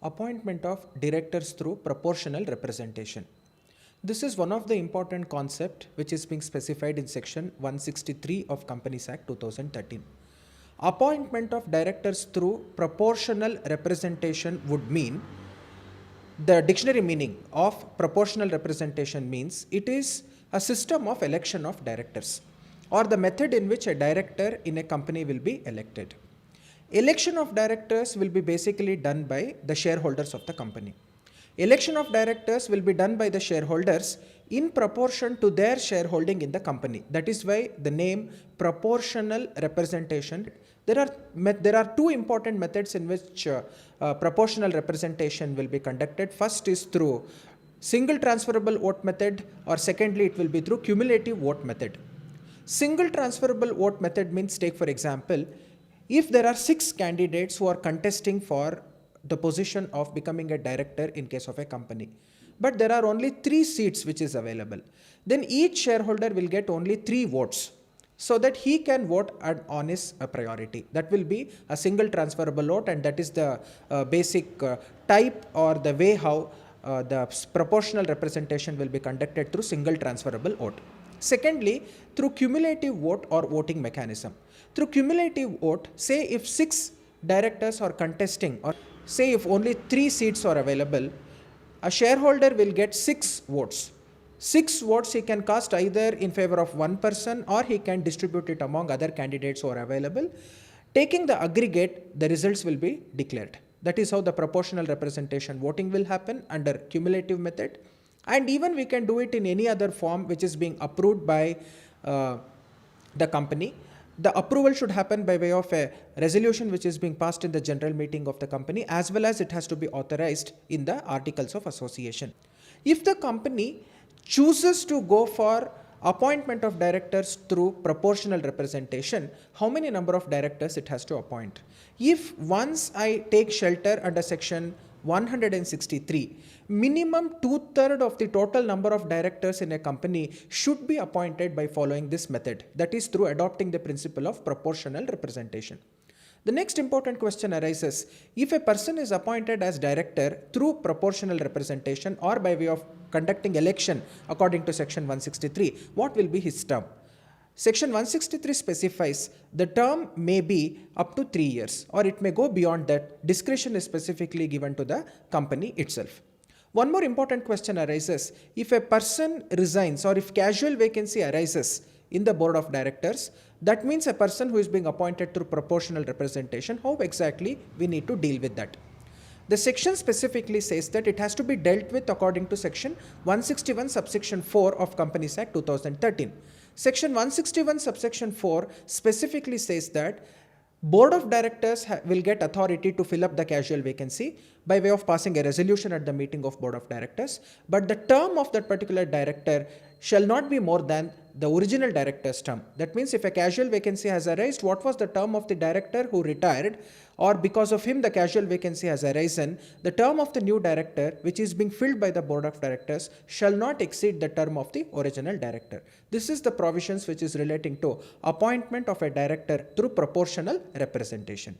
Appointment of directors through proportional representation. This is one of the important concept which is being specified in section 163 of Companies Act 2013. Appointment of directors through proportional representation would mean, the dictionary meaning of proportional representation means it is a system of election of directors or the method in which a director in a company will be elected. Election of directors will be basically done by the shareholders of the company. Election of directors will be done by the shareholders in proportion to their shareholding in the company. That is why the name proportional representation. There are two important methods in which proportional representation will be conducted. First is through single transferable vote method, or secondly it will be through cumulative vote method. Single transferable vote method means, take for example, if there are 6 candidates who are contesting for the position of becoming a director in case of a company, but there are only 3 seats which is available, then each shareholder will get only 3 votes so that he can vote on his priority. That will be a single transferable vote, and that is the basic type or the way how the proportional representation will be conducted through single transferable vote. Secondly, through cumulative vote or voting mechanism. Through cumulative vote, say if 6 directors are contesting, or say if only 3 seats are available, a shareholder will get 6 votes. 6 votes he can cast either in favor of one person, or he can distribute it among other candidates who are available. Taking the aggregate, the results will be declared. That is how the proportional representation voting will happen under cumulative method. And even we can do it in any other form which is being approved by the company. The approval should happen by way of a resolution which is being passed in the general meeting of the company, as well as it has to be authorized in the articles of association. If the company chooses to go for appointment of directors through proportional representation, how many number of directors it has to appoint? If once I take shelter under section 163, minimum 2/3 of the total number of directors in a company should be appointed by following this method, that is through adopting the principle of proportional representation. The next important question arises, if a person is appointed as director through proportional representation or by way of conducting election according to section 163, what will be his term? Section 163 specifies the term may be up to 3 years, or it may go beyond that. Discretion is specifically given to the company itself. One more important question arises, if a person resigns or if casual vacancy arises in the board of directors, that means a person who is being appointed through proportional representation, how exactly we need to deal with that? The section specifically says that it has to be dealt with according to section 161 subsection 4 of Companies Act 2013. Section 161 subsection 4 specifically says that board of directors will get authority to fill up the casual vacancy by way of passing a resolution at the meeting of board of directors, but the term of that particular director shall not be more than the original director's term. That means if a casual vacancy has arisen, what was the term of the director who retired, or because of him the casual vacancy has arisen, the term of the new director which is being filled by the board of directors shall not exceed the term of the original director. This is the provisions which is relating to appointment of a director through proportional representation.